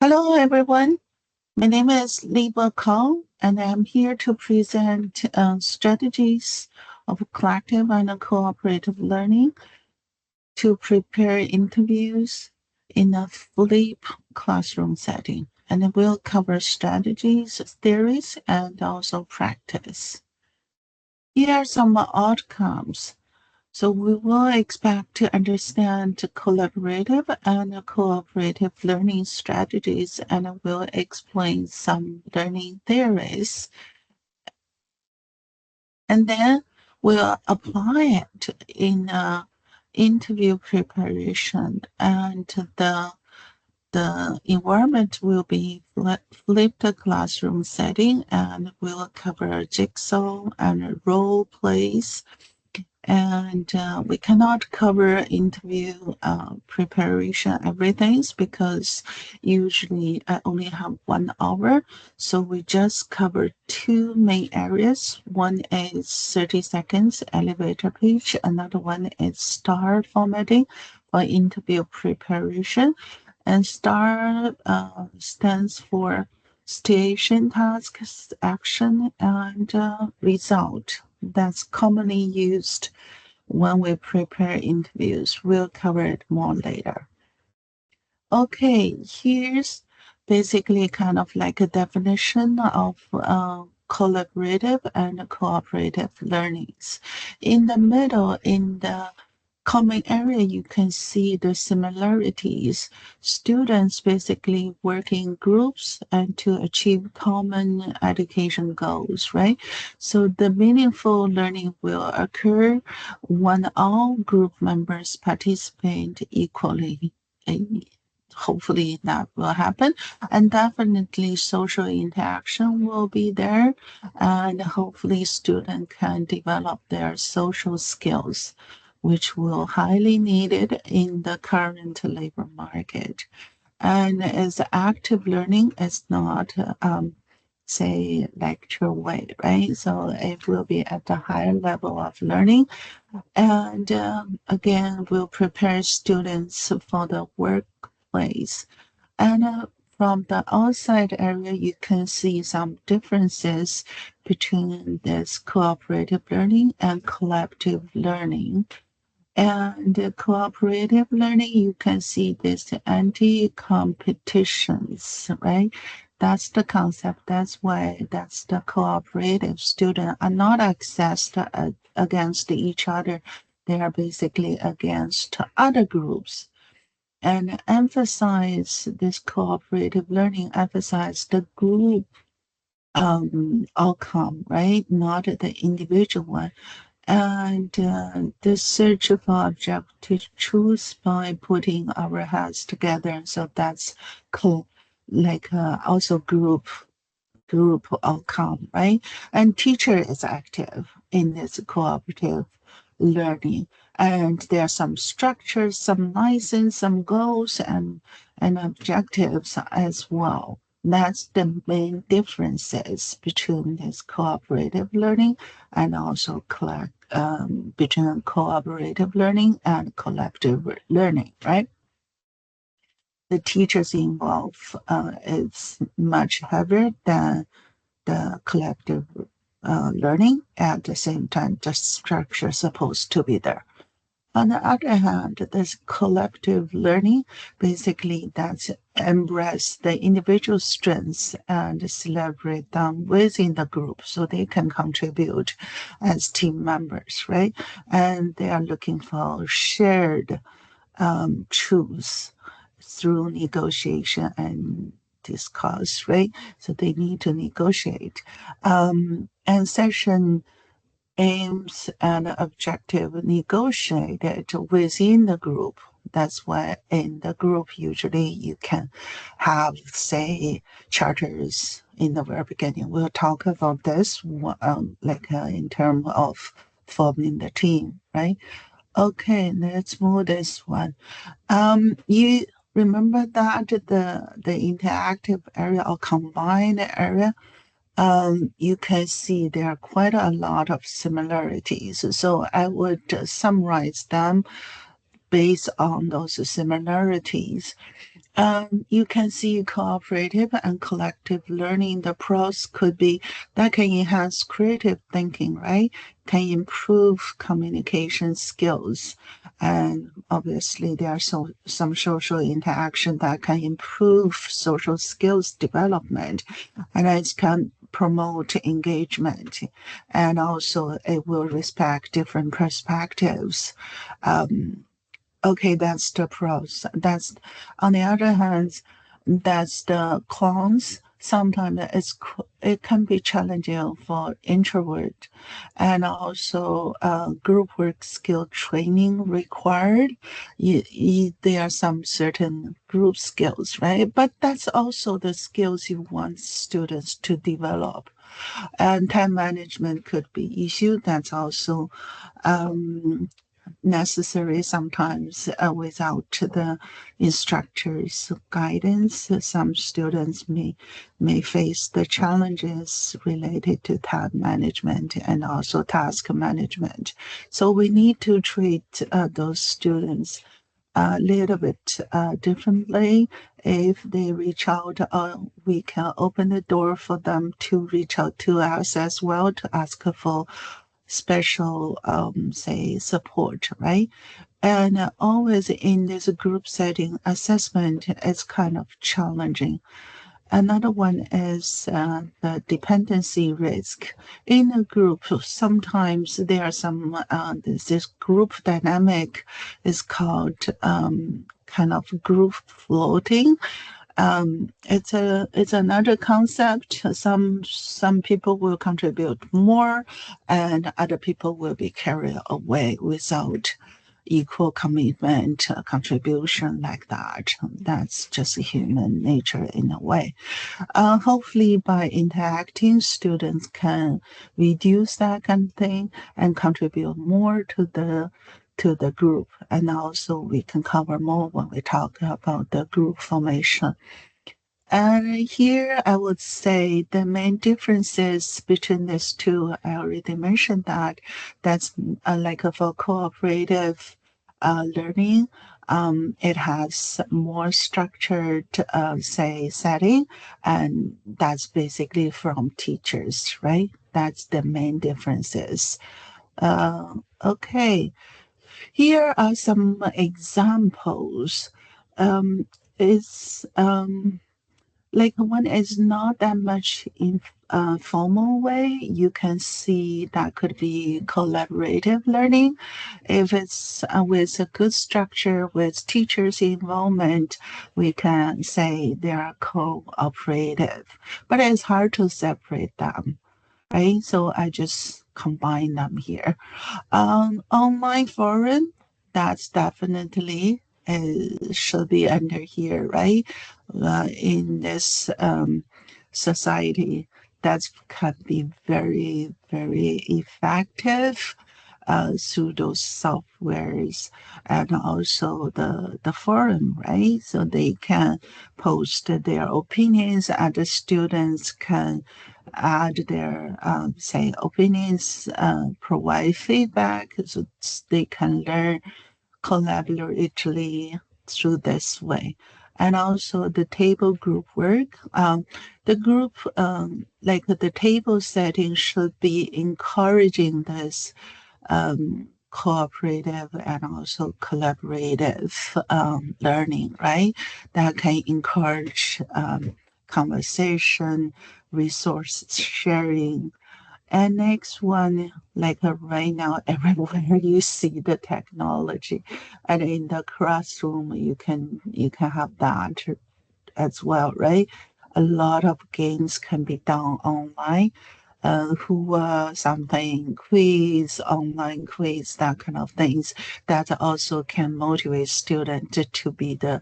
Hello, everyone. My name is Liba Kong, and I'm here to present strategies of collective and cooperative learning to prepare interviews in a fully classroom setting. And we'll cover strategies, theories, and also practice. Here are some outcomes. So we will expect to understand collaborative and cooperative learning strategies, and we'll explain some learning theories. And then we'll apply it in interview preparation, and the environment will be flipped classroom setting, and we'll cover jigsaw and role plays. And we cannot cover interview preparation everything because usually I only have 1 hour. So we just cover two main areas. One is 30 seconds elevator pitch. Another one is STAR formatting for interview preparation. And STAR stands for station, tasks, action, and result. That's commonly used when we prepare interviews. We'll cover it more later. Okay, here's basically kind of like a definition of collaborative and cooperative learnings. In the middle, in the common area, you can see the similarities. Students basically work in groups and to achieve common education goals, right? So the meaningful learning will occur when all group members participate equally. Hopefully that will happen, and definitely social interaction will be there, and hopefully students can develop their social skills, which will highly needed in the current labor market. And as active learning is not say lecture way, right? So it will be at a higher level of learning, and again will prepare students for the workplace. And from the outside area, you can see some differences between this cooperative learning and collective learning. And the cooperative learning, you can see this anti-competitions, right? That's the concept. That's why that's the cooperative. Students are not accessed against each other. They are basically against other groups. And emphasize this cooperative learning, emphasize the group outcome, right? Not the individual one. And the search for objective truth by putting our heads together. So that's also group outcome, right? And teacher is active in this cooperative learning. And there are some structures, some license, some goals, and objectives as well. That's the main differences between this cooperative learning and also between cooperative learning and collective learning, right? The teachers involved is much heavier than the collective learning. At the same time, the structure is supposed to be there. On the other hand, this collective learning, basically that's embrace the individual strengths and celebrate them within the group so they can contribute as team members, right? And they are looking for shared truths through negotiation and discuss, right? So they need to negotiate. And session aims and objective negotiated within the group. That's why in the group, usually you can have, say, charters in the very beginning. We'll talk about this in terms of forming the team, right? Okay, let's move this one. You remember that the interactive area or combined area, you can see there are quite a lot of similarities. So I would summarize them based on those similarities. You can see cooperative and collective learning. The pros could be that can enhance creative thinking, right? Can improve communication skills. And obviously, there are some social interaction that can improve social skills development. And it can promote engagement. And also, it will respect different perspectives. Um, Okay, that's the pros. That's on the other hand, that's the cons. Sometimes it can be challenging for introvert, and also group work skill training required. There are some certain group skills, right? But that's also the skills you want students to develop. And time management could be issue. That's also um, necessary sometimes without the instructor's guidance. Some students may face the challenges related to time management and also task management. So we need to treat those students a little bit differently. If they reach out, we can open the door for them to reach out to us as well to ask for special, say, support, right? And always in this group setting, assessment is kind of challenging. Another one is the dependency risk. In a group, sometimes there are some, this group dynamic is called kind of group floating. It's another concept. Some people will contribute more, and other people will be carried away without equal commitment, contribution like that. That's just human nature in a way. Hopefully, by interacting, students can reduce that kind of thing and contribute more to the group. And also, we can cover more when we talk about the group formation. And here I would say the main differences between these two, I already mentioned that that's like for cooperative learning. It has more structured, say, setting, and that's basically from teachers, right? That's the main differences. Okay, here are some examples. Um, is like one is not that much in formal way. You can see that could be collaborative learning. If it's with a good structure with teachers involvement, we can say they are cooperative, but it's hard to separate them, right? So I just combine them here. Online forum, that's definitely should be under here, right? In this society, that can be very, very effective through those softwares and also the forum, right? So they can post their opinions and the students can add their, say, opinions, provide feedback so they can learn collaboratively through this way. And also the table group work. The group, like the table setting, should be encouraging this cooperative and also collaborative learning, right? That can encourage conversation, resource sharing. And next one, like right now, everywhere you see the technology, and in the classroom, you can have that as well, right? A lot of games can be done online. Who something quiz, online quiz, that kind of things that also can motivate students to be the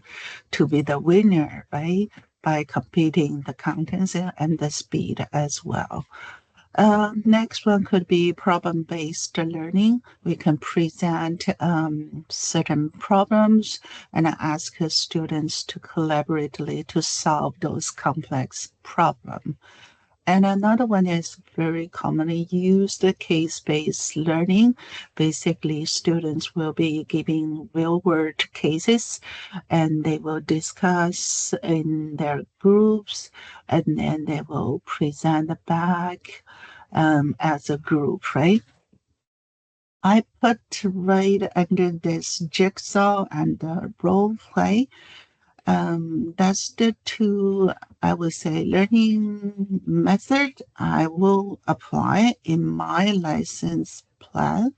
winner, right? By competing the contents and the speed as well. Next one could be problem-based learning. We can present certain problems and ask students to collaboratively to solve those complex problems. And another one is very commonly used case-based learning. Basically, students will be giving real-world cases and they will discuss in their groups and then they will present back as a group, right? I put right under this jigsaw and role play. That's the two, I would say, learning method I will apply in my license plan.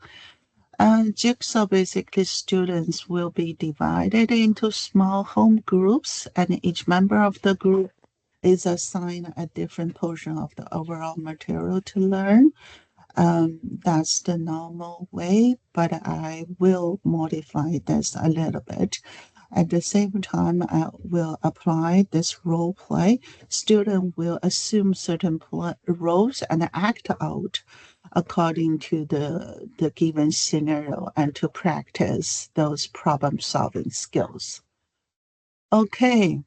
Jigsaw basically students will be divided into small home groups, and each member of the group is assigned a different portion of the overall material to learn. That's the normal way, but I will modify this a little bit. At the same time, I will apply this role play. Student will assume certain roles and act out according to the given scenario and to practice those problem solving skills. Okay,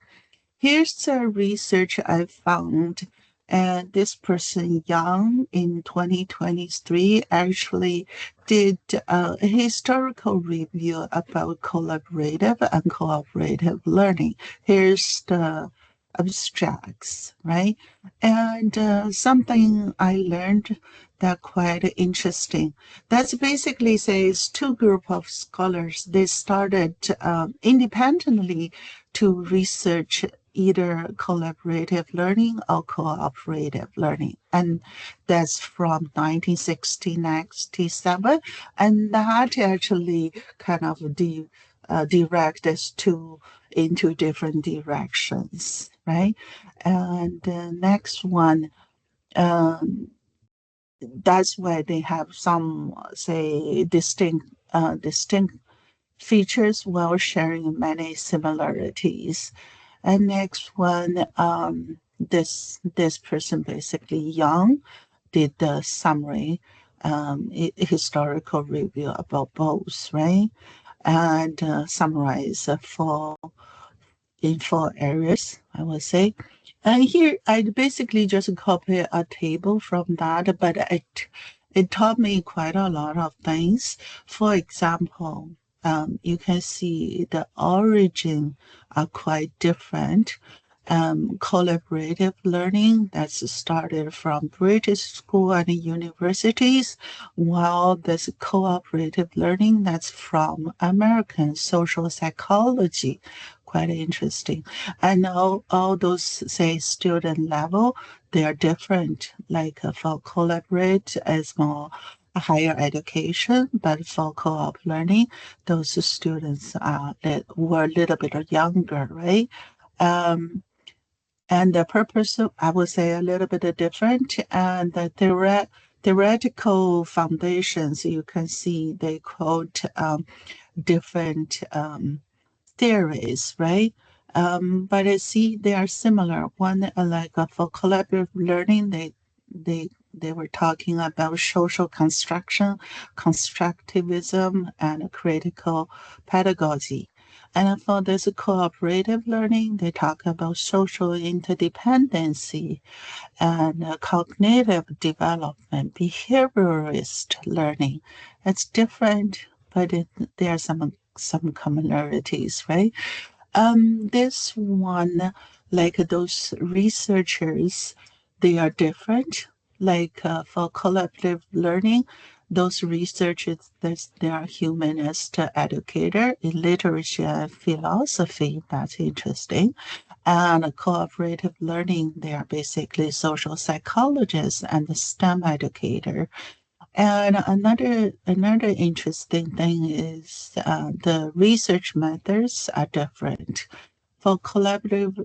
here's a research I found, and this person, Young, in 2023, actually did a historical review about collaborative and cooperative learning. Here's the abstracts, right? And something I learned that quite interesting. That's basically says two group of scholars. They started independently to research either collaborative learning or cooperative learning. And that's from 1960-97. And that actually kind of direct us into different directions, right? And the next one, um, that's why they have some, say, distinct features while sharing many similarities. And next one, this person basically Young did the summary, historical review about both, right? And summarize in four areas, I would say. And here I basically just copy a table from that, but it taught me quite a lot of things. For example, you can see the origin are quite different. Collaborative learning that's started from British school and universities, while this cooperative learning that's from American social psychology. Quite interesting. I know all those, say, student level, they are different. Like for collaborate is more higher education, but for co-op learning, those students are that were a little bit younger, right? Um, and the purpose, I would say, a little bit different. And the theoretical foundations, you can see they quote different theories, right? But I see they are similar. One, like for collaborative learning, they were talking about social construction, constructivism, and critical pedagogy. And for this cooperative learning, they talk about social interdependency and cognitive development, behaviorist learning. It's different, but there are some commonalities, right? This one, like those researchers, they are different. Like for collaborative learning, those researchers, they are humanist educator in literature and philosophy. That's interesting. And cooperative learning, they are basically social psychologists and STEM educator. And another interesting thing is the research methods are different. For collaborative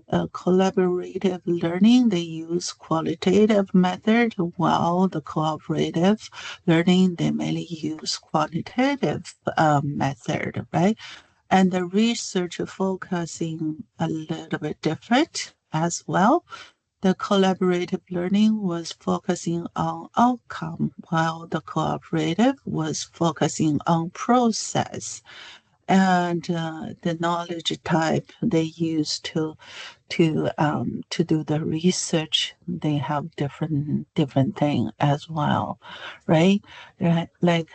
learning, they use qualitative method, while the cooperative learning they mainly use quantitative method, right? And the research focusing a little bit different as well. The collaborative learning was focusing on outcome, while the cooperative was focusing on process. and the knowledge type they use to do the research, they have different thing as well, right? Right, like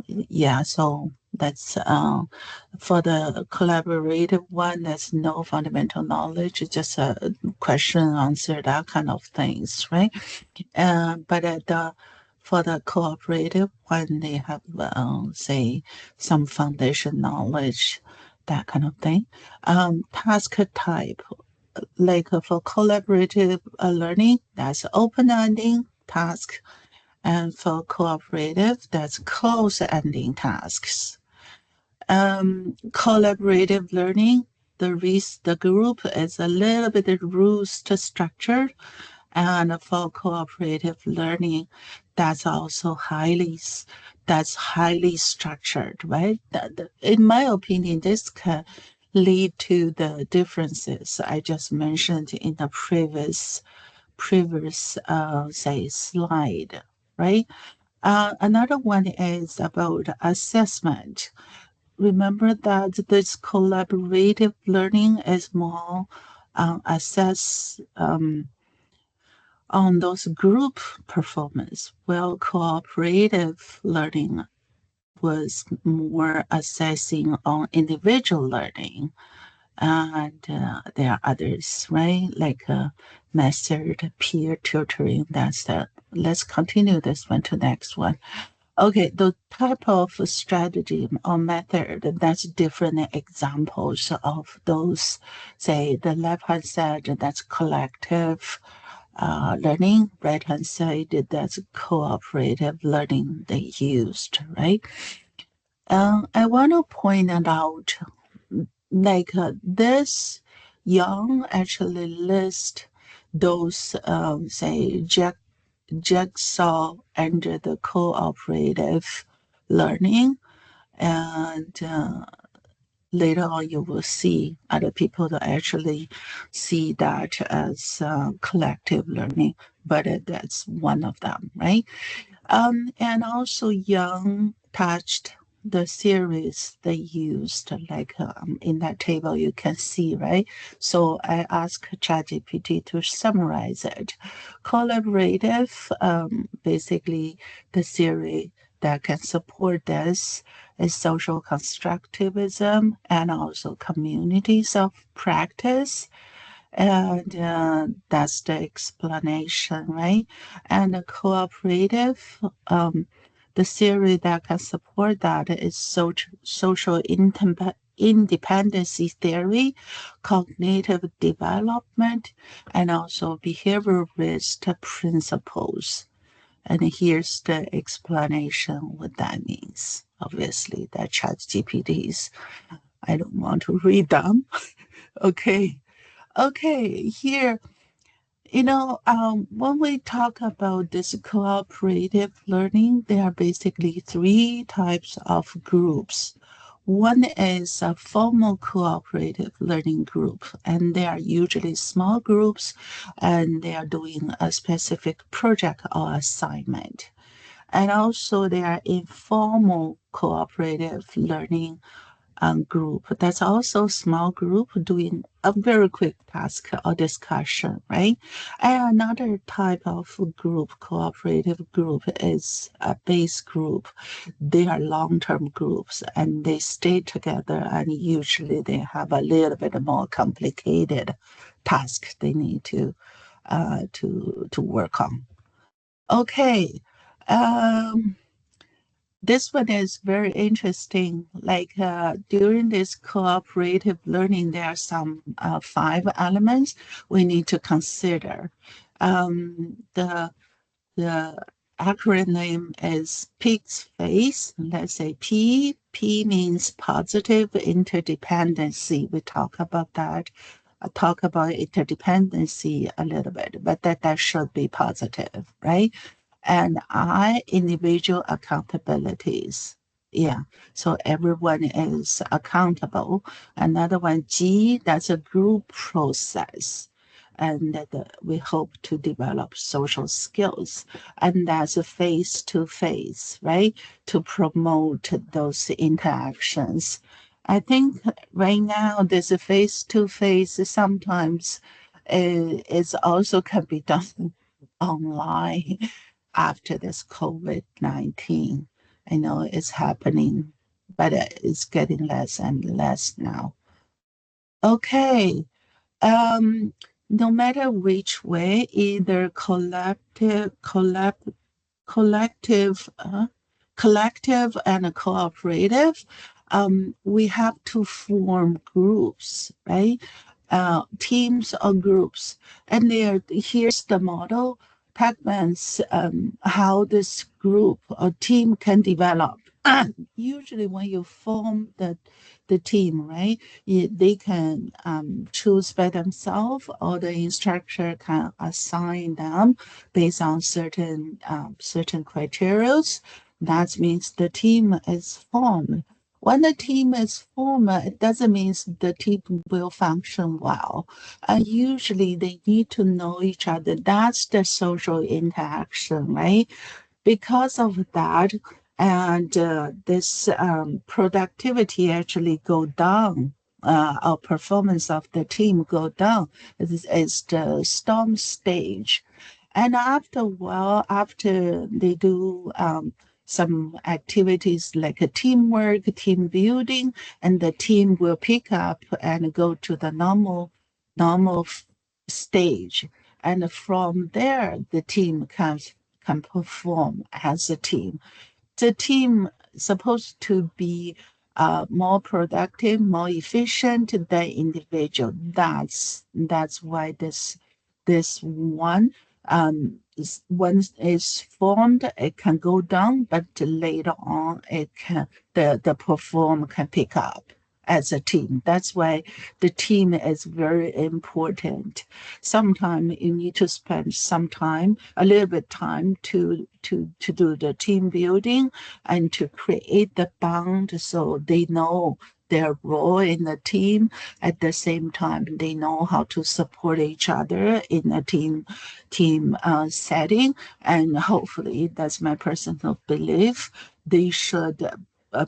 yeah. So that's for the collaborative one. There's no fundamental knowledge. It's just a question answer, that kind of things, right? But for the cooperative one, they have, say, some foundation knowledge, that kind of thing. Task type, like for collaborative learning, that's open-ending task, and for cooperative, that's close-ending tasks. Collaborative learning, the group is a little bit rules to structured, and for cooperative learning, that's also highly structured, right? In my opinion, this can lead to the differences I just mentioned in the previous say slide, right? Another one is about assessment. Remember that this collaborative learning is more assess on those group performance, while cooperative learning was more assessing on individual learning. And there are others, right? Like method peer tutoring. That's the. Let's continue this one to next one. Okay, the type of strategy or method, that's different examples of those. Say the left hand side, that's collective learning. Right hand side, that's cooperative learning they used, right? I want to point it out, like this Young actually list those, say, jigsaw under the cooperative learning, and later on you will see other people that actually see that as collective learning, but that's one of them, right? And also Young touched the series they used, like in that table you can see, right? So I asked ChatGPT to summarize it. Collaborative, basically the theory that can support this is social constructivism and also communities of practice, and that's the explanation, right? And the cooperative, the theory that can support that is social independency theory, cognitive development, and also behaviorist principles. And here's the explanation what that means. Obviously, that ChatGPT's. I don't want to read them. Okay. Okay, here, when we talk about this cooperative learning, there are basically three types of groups. One is a formal cooperative learning group, and they are usually small groups, and they are doing a specific project or assignment. And also, there are informal cooperative learning group. That's also a small group doing a very quick task or discussion, right? And another type of group, cooperative group, is a base group. They are long-term groups and they stay together, and usually they have a little bit more complicated task they need to work on. Okay. Um, this one is very interesting. Like during this cooperative learning, there are some five elements we need to consider. The acronym is PIG's face. Let's say P. P means positive interdependency. We talk about that. I talk about interdependency a little bit, but that should be positive, right? And I, individual accountabilities. Yeah, so everyone is accountable. Another one, G, that's a group process. and we hope to develop social skills. And that's a face to face, right? To promote those interactions. I think right now there's a face to face sometimes is also can be done online after this COVID-19. I know it's happening, but it's getting less and less now. Okay. Um, no matter which way, either collective, collective and cooperative, we have to form groups, right? Teams or groups. And here's the model, Pac-Man's, how this group or team can develop. Usually when you form the team, right, they can choose by themselves or the instructor can assign them based on certain criteria. That means the team is formed. When the team is formed, it doesn't mean the team will function well. And usually they need to know each other. That's the social interaction, right? Because of that, and this productivity actually go down. Our performance of the team go down. It's the storm stage. And after a while, after they do some activities like a teamwork, team building, and the team will pick up and go to the normal stage. And from there, the team can perform as a team. The team supposed to be more productive, more efficient than individual. That's why this one once it's formed, it can go down, but later on it can the perform can pick up as a team. That's why the team is very important. Sometimes you need to spend some time, a little bit time to do the team building and to create the bond so they know their role in the team. At the same time, they know how to support each other in a team setting. And hopefully, that's my personal belief. They should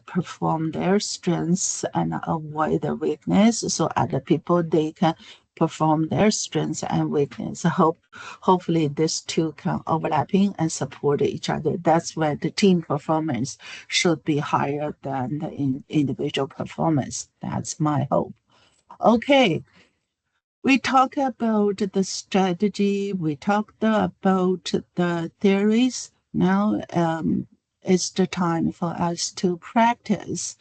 perform their strengths and avoid the weakness, so other people they can perform their strengths and weakness. Hopefully these two can overlapping and support each other. That's where the team performance should be higher than the individual performance. That's my hope. Okay, we talked about the strategy, we talked about the theories. Now it's the time for us to practice.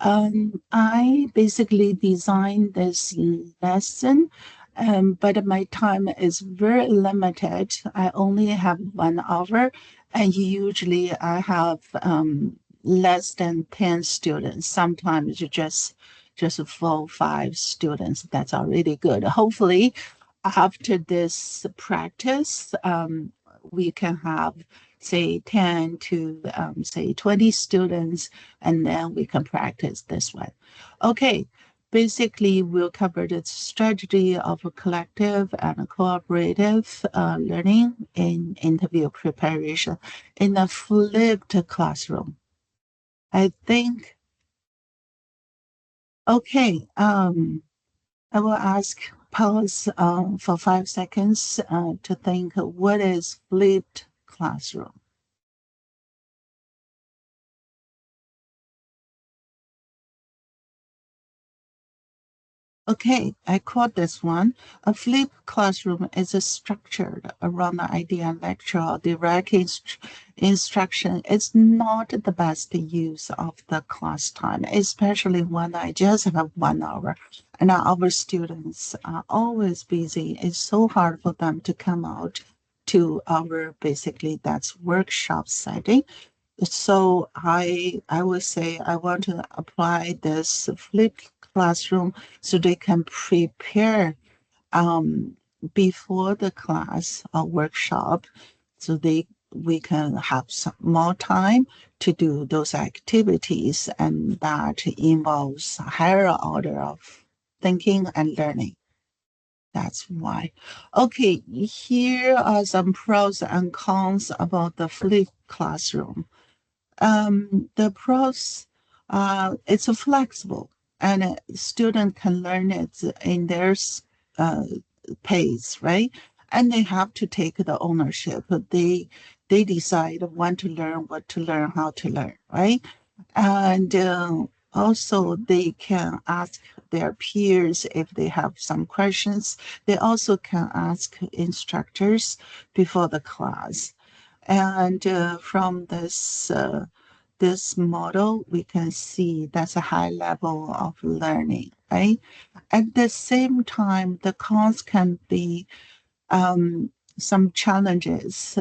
I basically designed this lesson, but my time is very limited. I only have 1 hour, and usually I have less than 10 students. Sometimes just 4 or 5 students. That's already good. Hopefully, after this practice, we can have say 10 to say 20 students, and then we can practice this one. Okay, basically we'll cover the strategy of a collective and a cooperative learning in interview preparation in a flipped classroom. I think, okay, I will pause for 5 seconds to think what is flipped classroom. Okay, I caught this one. A flipped classroom is a structured around the idea lecture or direct instruction. It's not the best use of the class time, especially when I just have 1 hour and our students are always busy. It's so hard for them to come out to our basically that's workshop setting. So I would say I want to apply this flipped classroom so they can prepare before the class or workshop, so we can have some more time to do those activities, and that involves a higher order of thinking and learning. That's why. Okay, here are some pros and cons about the flipped classroom. The pros, it's flexible and a student can learn it in their uh, pace, right? And they have to take the ownership. They decide when to learn, what to learn, how to learn, right? And also they can ask their peers if they have some questions. They also can ask instructors before the class. And from this model, we can see that's a high level of learning, right? At the same time, the cons can be some challenges,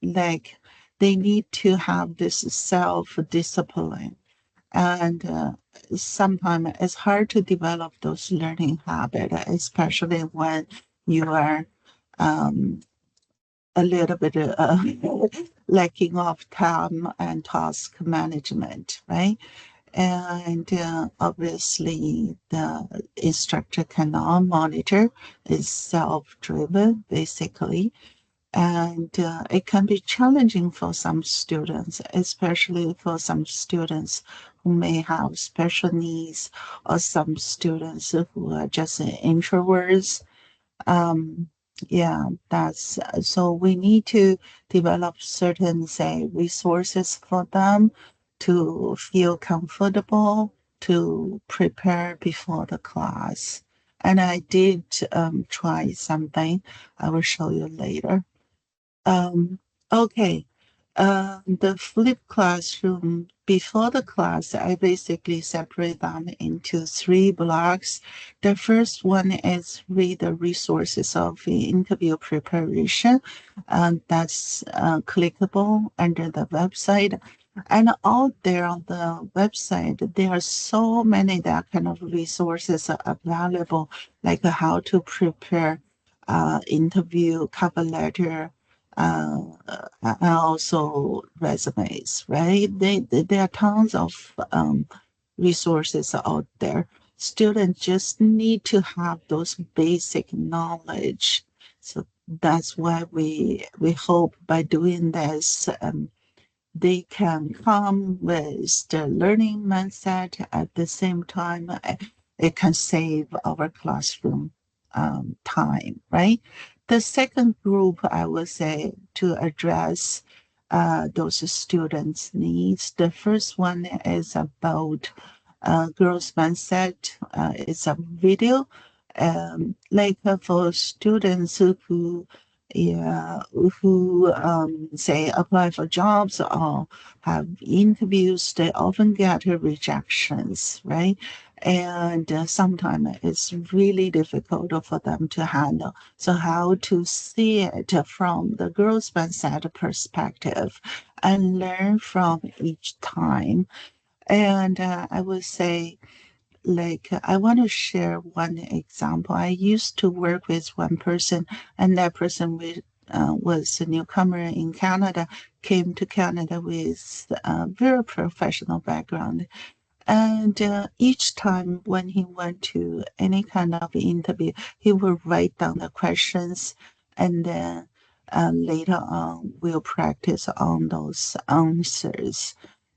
like they need to have this self-discipline, and sometimes it's hard to develop those learning habits, especially when you are a little bit lacking of time and task management, right? And obviously, the instructor cannot monitor, is self-driven, basically. And it can be challenging for some students, especially for some students who may have special needs, or some students who are just introverts. um, yeah, that's so we need to develop certain, say, resources for them to feel comfortable to prepare before the class. And I did try something I will show you later. Um, okay. The flipped classroom, before the class, I basically separate them into three blocks. The first one is read the resources of the interview preparation. That's clickable under the website. And out there on the website, there are so many that kind of resources are available, like how to prepare interview, cover letter, and also resumes, right? There are tons of resources out there. Students just need to have those basic knowledge. So that's why we hope by doing this, they can come with the learning mindset. At the same time, it can save our classroom time, right? The second group, I would say, to address those students' needs. The first one is about growth mindset. It's a video, like for students who, yeah, who say apply for jobs or have interviews. They often get rejections, right? And sometimes it's really difficult for them to handle. So how to see it from the growth mindset perspective and learn from each time. And I would say, like, I want to share one example. I used to work with one person, and that person was a newcomer in Canada, came to Canada with a very professional background. And each time when he went to any kind of interview, he would write down the questions, and then later on we'll practice on those answers.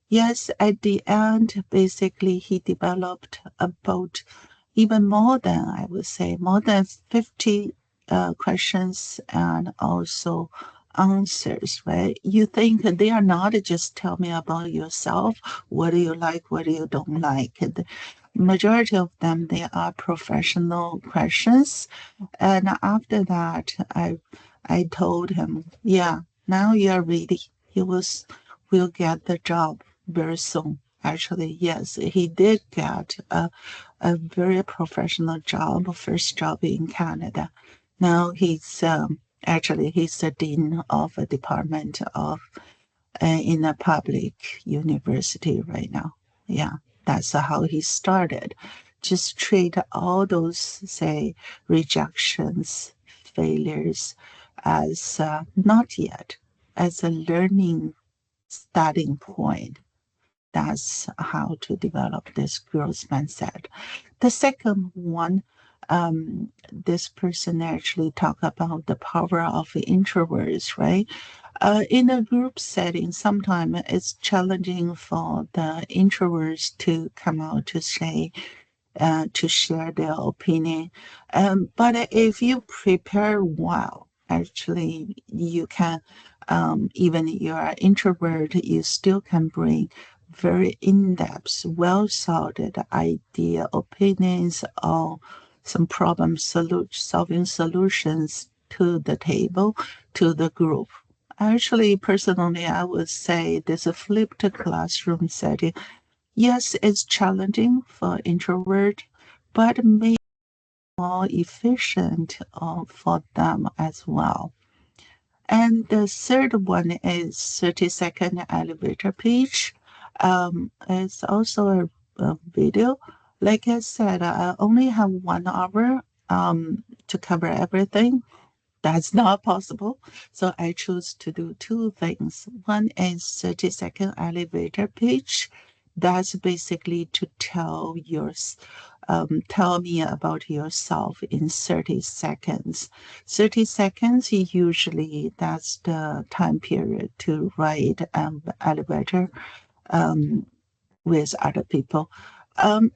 Yes, at the end, basically, he developed about even more than, I would say, more than 50 questions and also answers, right? You think they are not just tell me about yourself, what do you like, what do you don't like. The majority of them, they are professional questions. And after that, I told him, yeah, now you're ready. He will get the job very soon. Actually, yes, he did get a very professional job, first job in Canada. Now he's the dean of a department of in a public university right now. Yeah, that's how he started. Just treat all those, say, rejections, failures as not yet, as a learning starting point. That's how to develop this growth mindset. The second one, this person actually talk about the power of introverts, right? In a group setting, sometimes it's challenging for the introverts to come out to share their opinion. But if you prepare well, actually, you can, even you are introvert, you still can bring very in-depth, well-sorted idea, opinions, or some solving solutions to the table, to the group. Actually, personally, I would say this a flipped classroom setting. Yes, it's challenging for introvert, but maybe more efficient for them as well. And the third one is 30-second elevator pitch. It's also a video. Like I said, I only have 1 hour to cover everything. That's not possible. So I choose to do two things. One is 30-second elevator pitch. That's basically to tell me about yourself in 30 seconds. 30 seconds, usually that's the time period to ride elevator with other people.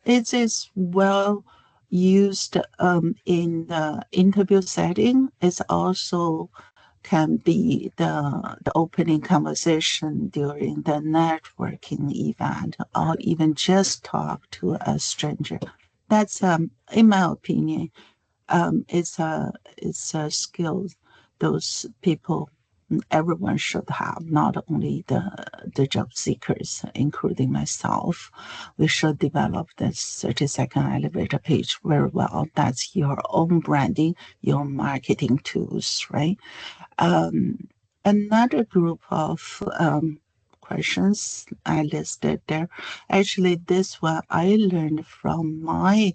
It is well used in the interview setting. It's also can be the opening conversation during the networking event or even just talk to a stranger. That's in my opinion, it's a skill those people everyone should have, not only the job seekers, including myself. We should develop this 30-second elevator pitch very well. That's your own branding, your marketing tools, right? Another group of questions I listed there. Actually, this one I learned from my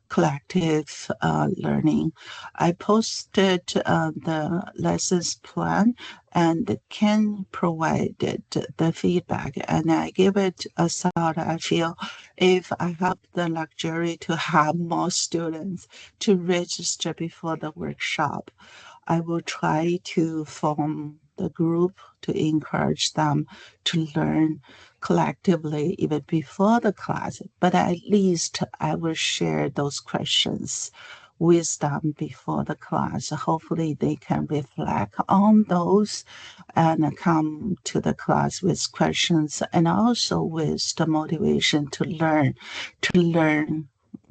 collective learning. I posted the lessons plan and Ken provided the feedback, and I give it a thought. I feel if I have the luxury to have more students to register before the workshop, I will try to form the group to encourage them to learn collectively even before the class. But at least I will share those questions with them before the class. Hopefully they can reflect on those and come to the class with questions and also with the motivation to learn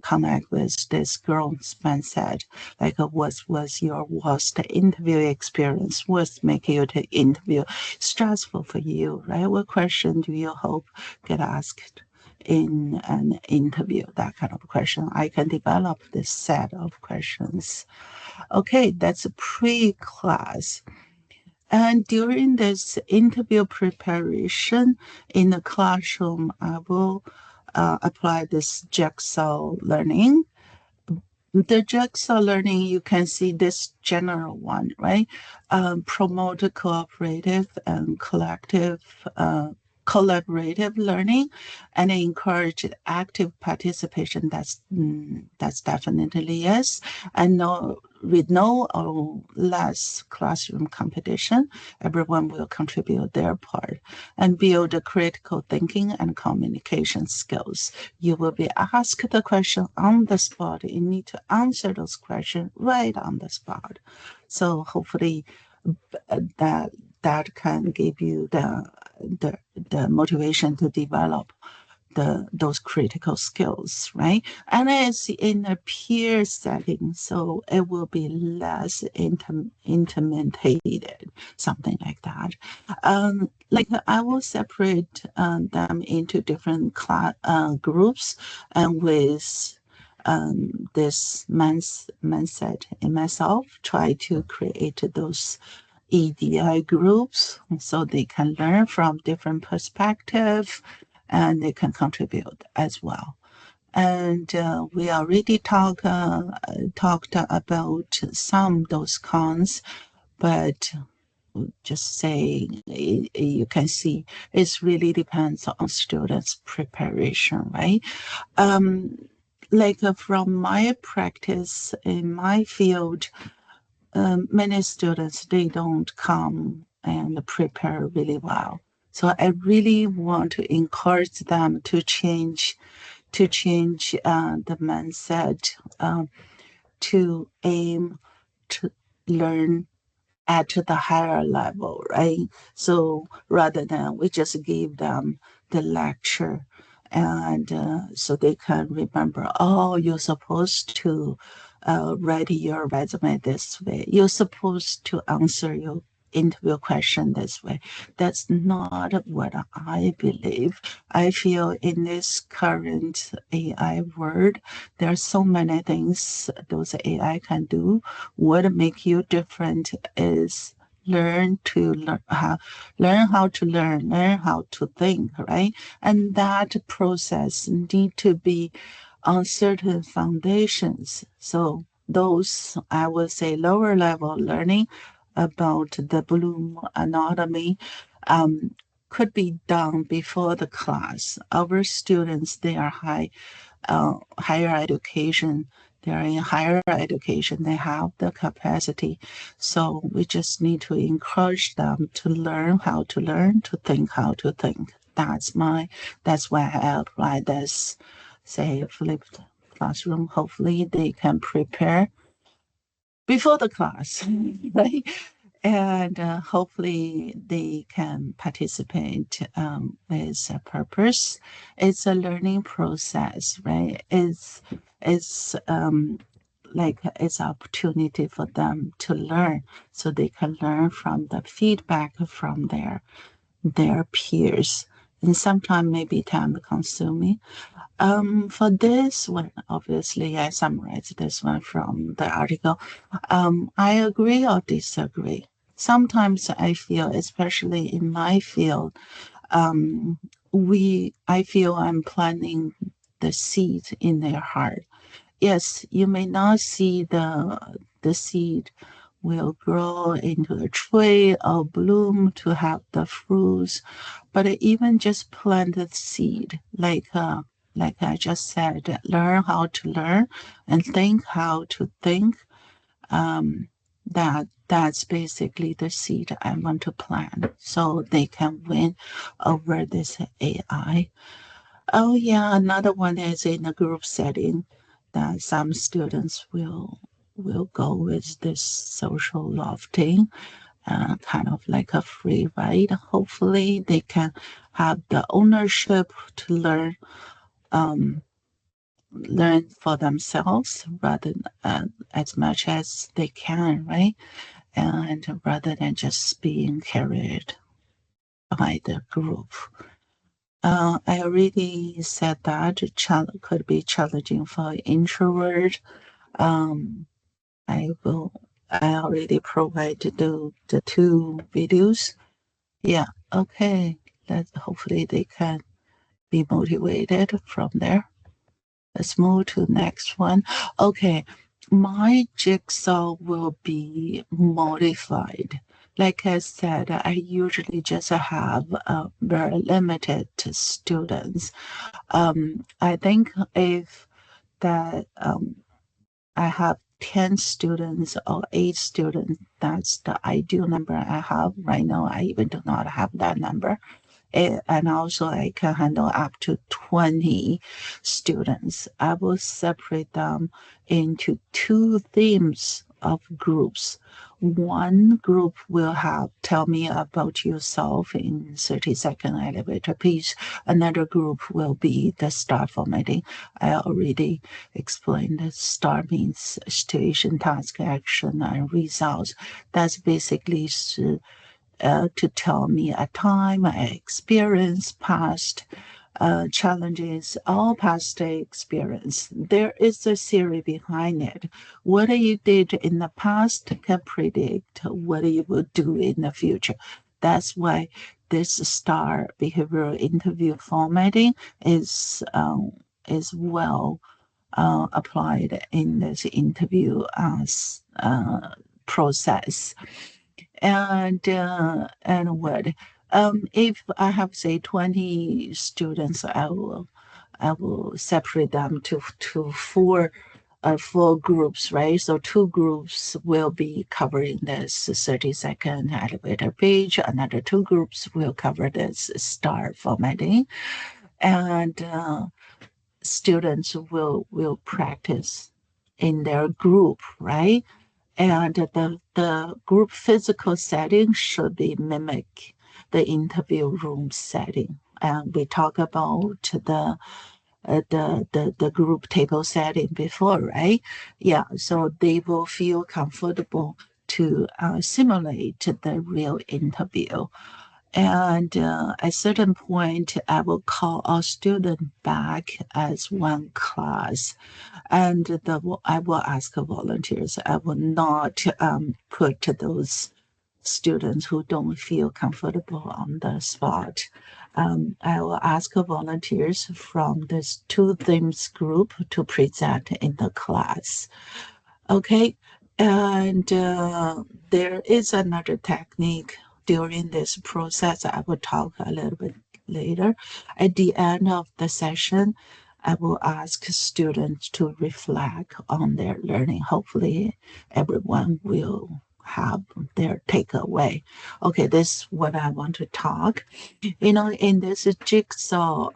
connect with this growth mindset. Like, what was your worst interview experience? What's making your interview stressful for you, right? What question do you hope get asked in an interview? That kind of question. I can develop this set of questions. Okay, that's a pre-class. And during this interview preparation in the classroom, I will apply this jigsaw learning. The jigsaw learning, you can see this general one, right? Promote cooperative and collaborative learning and encourage active participation. That's definitely yes. And no, with no or less classroom competition, everyone will contribute their part and build critical thinking and communication skills. You will be asked the question on the spot. You need to answer those questions right on the spot. So hopefully that can give you the motivation to develop those critical skills, right? And it's in a peer setting, so it will be less intimidated, something like that. Like I will separate them into different groups, and with this mindset in myself, try to create those EDI groups so they can learn from different perspectives and they can contribute as well. And we already talked about some of those cons, but just saying you can see it really depends on students' preparation, right? from my practice in my field, many students, they don't come and prepare really well. So I really want to encourage them to change the mindset, to aim to learn at the higher level, right? So rather than we just give them the lecture, and so they can remember, oh, you're supposed to write your resume this way. You're supposed to answer your interview question this way. That's not what I believe. I feel in this current AI world, there are so many things those AI can do. What make you different is learn how to learn how to think, right? And that process need to be on certain foundations. So those, I would say, lower level learning about the Bloom anatomy could be done before the class. Our students, they are higher education. They're in higher education. They have the capacity. So we just need to encourage them to learn, to think how to think. That's why I apply this, say, flipped classroom. Hopefully they can prepare before the class, right? And hopefully they can participate with a purpose. It's a learning process, right? It's like it's opportunity for them to learn, so they can learn from the feedback from their peers. And sometimes maybe time consuming. For this one, obviously, I summarized this one from the article. I agree or disagree. Sometimes I feel, especially in my field, I feel I'm planting the seed in their heart. Yes, you may not see the seed will grow into a tree or bloom to have the fruits, but even just plant the seed, like I just said, learn how to learn and think how to think. That's basically the seed I want to plant, so they can win over this AI. Oh yeah, another one is in a group setting that some students will go with this social lofting, kind of like a free ride. Hopefully they can have the ownership to learn for themselves rather as much as they can, right? And rather than just being carried by the group. I already said that could be challenging for introvert. Um, I already provided the two videos. Yeah, okay. Hopefully they can be motivated from there. Let's move to the next one. Okay, my jigsaw will be modified. Like I said, I usually just have very limited students. I think if that I have 10 students or 8 students, that's the ideal number I have. Right now, I even do not have that number. And also I can handle up to 20 students. I will separate them into two themes of groups. One group will have tell me about yourself in 30-second elevator pitch. Another group will be the STAR formatting. I already explained that STAR means situation, task, action, and results. That's basically to tell me a time, I experienced past challenges, all past experience. There is a theory behind it. What you did in the past can predict what you will do in the future. That's why this STAR behavioral interview formatting is well applied in this interview process. And what if I have say 20 students, I will separate them to four groups, right? So two groups will be covering this 30-second elevator pitch. Another two groups will cover this star formatting, and students will practice in their group, right? And the group physical setting should be mimic the interview room setting. And we talk about the group table setting before, right? Yeah, so they will feel comfortable to simulate the real interview. And at a certain point, I will call our student back as one class, and I will ask volunteers. I will not put those students who don't feel comfortable on the spot. I will ask volunteers from this two themes group to present in the class. Okay, and there is another technique during this process. I will talk a little bit later. At the end of the session, I will ask students to reflect on their learning. Hopefully, everyone will have their takeaway. Okay, this is what I want to talk. In this jigsaw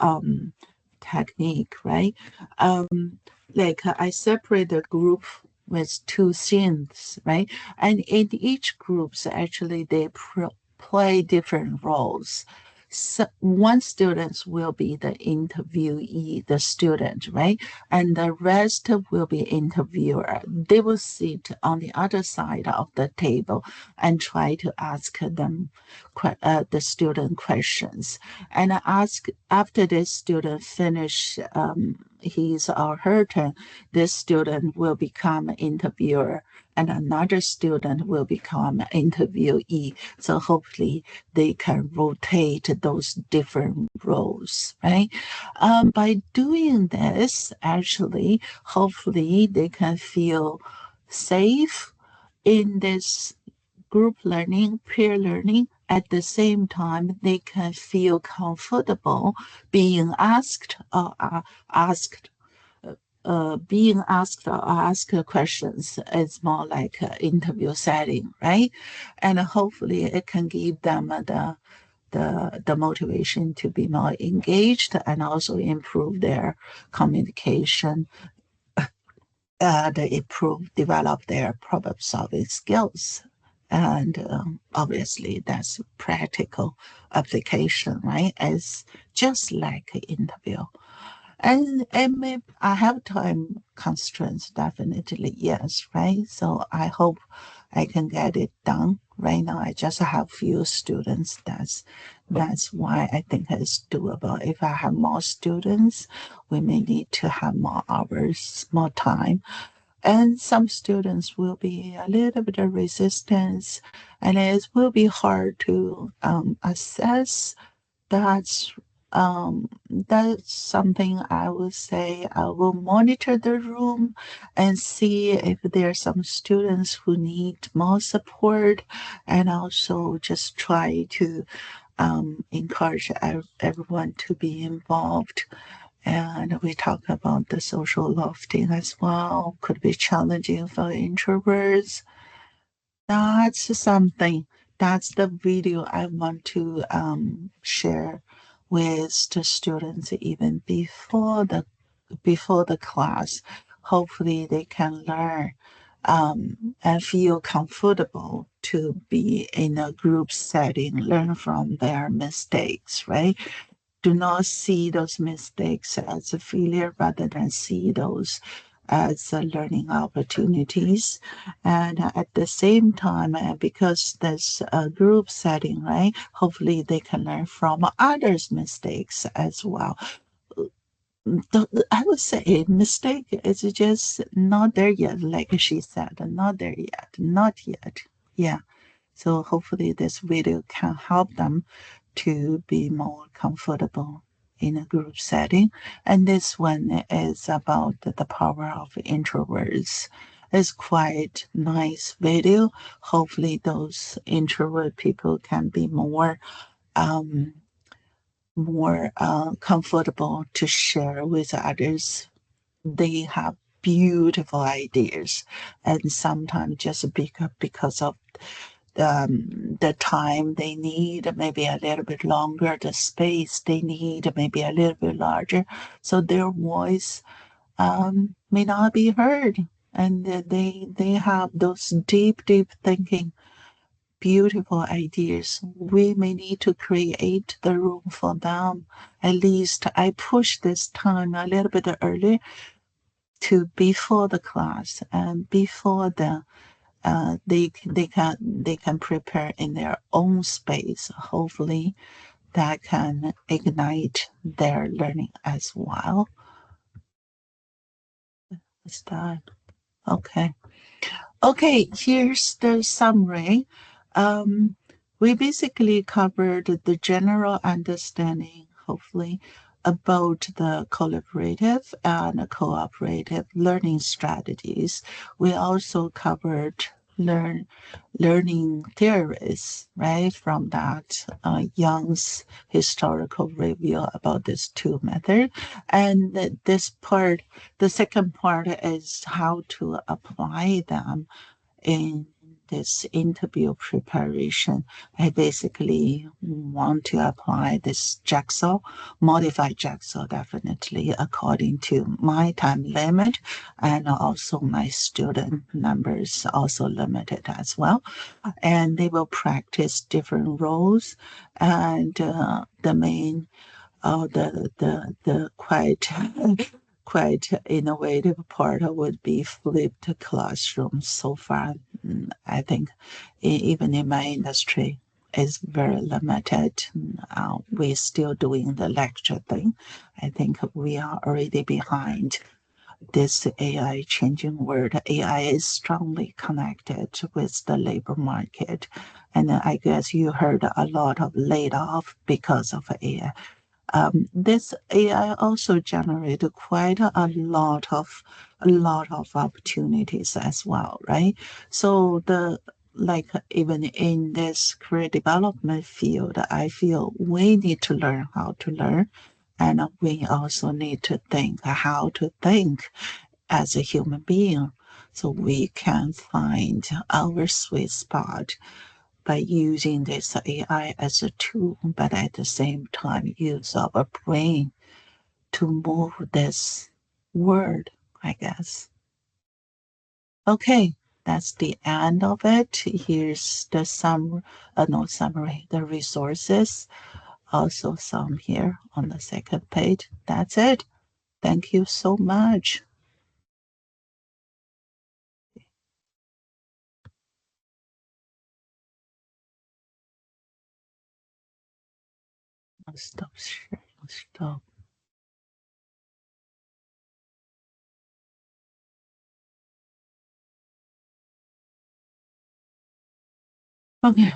technique, right? Like I separate the group with two scenes, right? And in each groups, actually, they play different roles. So one student will be the interviewee, the student, right? And the rest will be interviewer. They will sit on the other side of the table and try to ask them the student questions. And I ask after this student finish his or her turn, this student will become an interviewer and another student will become an interviewee. So hopefully they can rotate those different roles, right? By doing this, actually, hopefully they can feel safe in this group learning, peer learning. At the same time, they can feel comfortable being asked or asked being asked or ask questions is more like an interview setting, right? And hopefully it can give them the motivation to be more engaged and also improve their communication, they develop their problem solving skills. And obviously, that's practical application, right? It's just like an interview. And maybe I have time constraints, definitely, yes, right? So I hope I can get it done. Right now, I just have few students. That's why I think it's doable. If I have more students, we may need to have more hours, more time. And some students will be a little bit of resistance, and it will be hard to assess. That's um, that's something I would say. I will monitor the room and see if there are some students who need more support, and also just try to encourage everyone to be involved. And we talk about the social lofting as well. Could be challenging for introverts. That's something. That's the video I want to share with the students even before the class. Hopefully, they can learn and feel comfortable to be in a group setting, learn from their mistakes, right? Do not see those mistakes as a failure, rather than see those as learning opportunities. And at the same time, because there's a group setting, right? Hopefully they can learn from others' mistakes as well. I would say mistake is just not there yet, like she said, not there yet, not yet. Yeah. So hopefully this video can help them to be more comfortable in a group setting. And this one is about the power of introverts. It's quite nice video. Hopefully those introvert people can be more um, more comfortable to share with others. They have beautiful ideas, and sometimes just because of the time they need, maybe a little bit longer, the space they need, maybe a little bit larger. So their voice may not be heard. And they have those deep thinking, beautiful ideas. We may need to create the room for them. At least I push this time a little bit early to before the class and before they can prepare in their own space. Hopefully that can ignite their learning as well. Is that okay? Okay, here's the summary. Um, we basically covered the general understanding, hopefully, about the collaborative and cooperative learning strategies. We also covered learning theories, right, from that Young's historical review about these two methods. And this part, the second part, is how to apply them in this interview preparation. I basically want to apply this Jigsaw, modified Jigsaw, definitely according to my time limit, and also my student numbers also limited as well. And they will practice different roles, and the main the quite innovative part would be flipped classrooms. So far, I think even in my industry, is very limited. We're still doing the lecture thing. I think we are already behind this AI changing world. AI is strongly connected with the labor market. And I guess you heard a lot of laid off because of AI. This AI also generated quite a lot of opportunities as well, right? So the like even in this career development field, I feel we need to learn how to learn, and we also need to think how to think as a human being, so we can find our sweet spot by using this AI as a tool, but at the same time use our brain to move this world, I guess. Okay, that's the end of it. Here's the no summary, the resources. Also some here on the second page. That's it. Thank you so much. Stop sharing. Stop. Okay.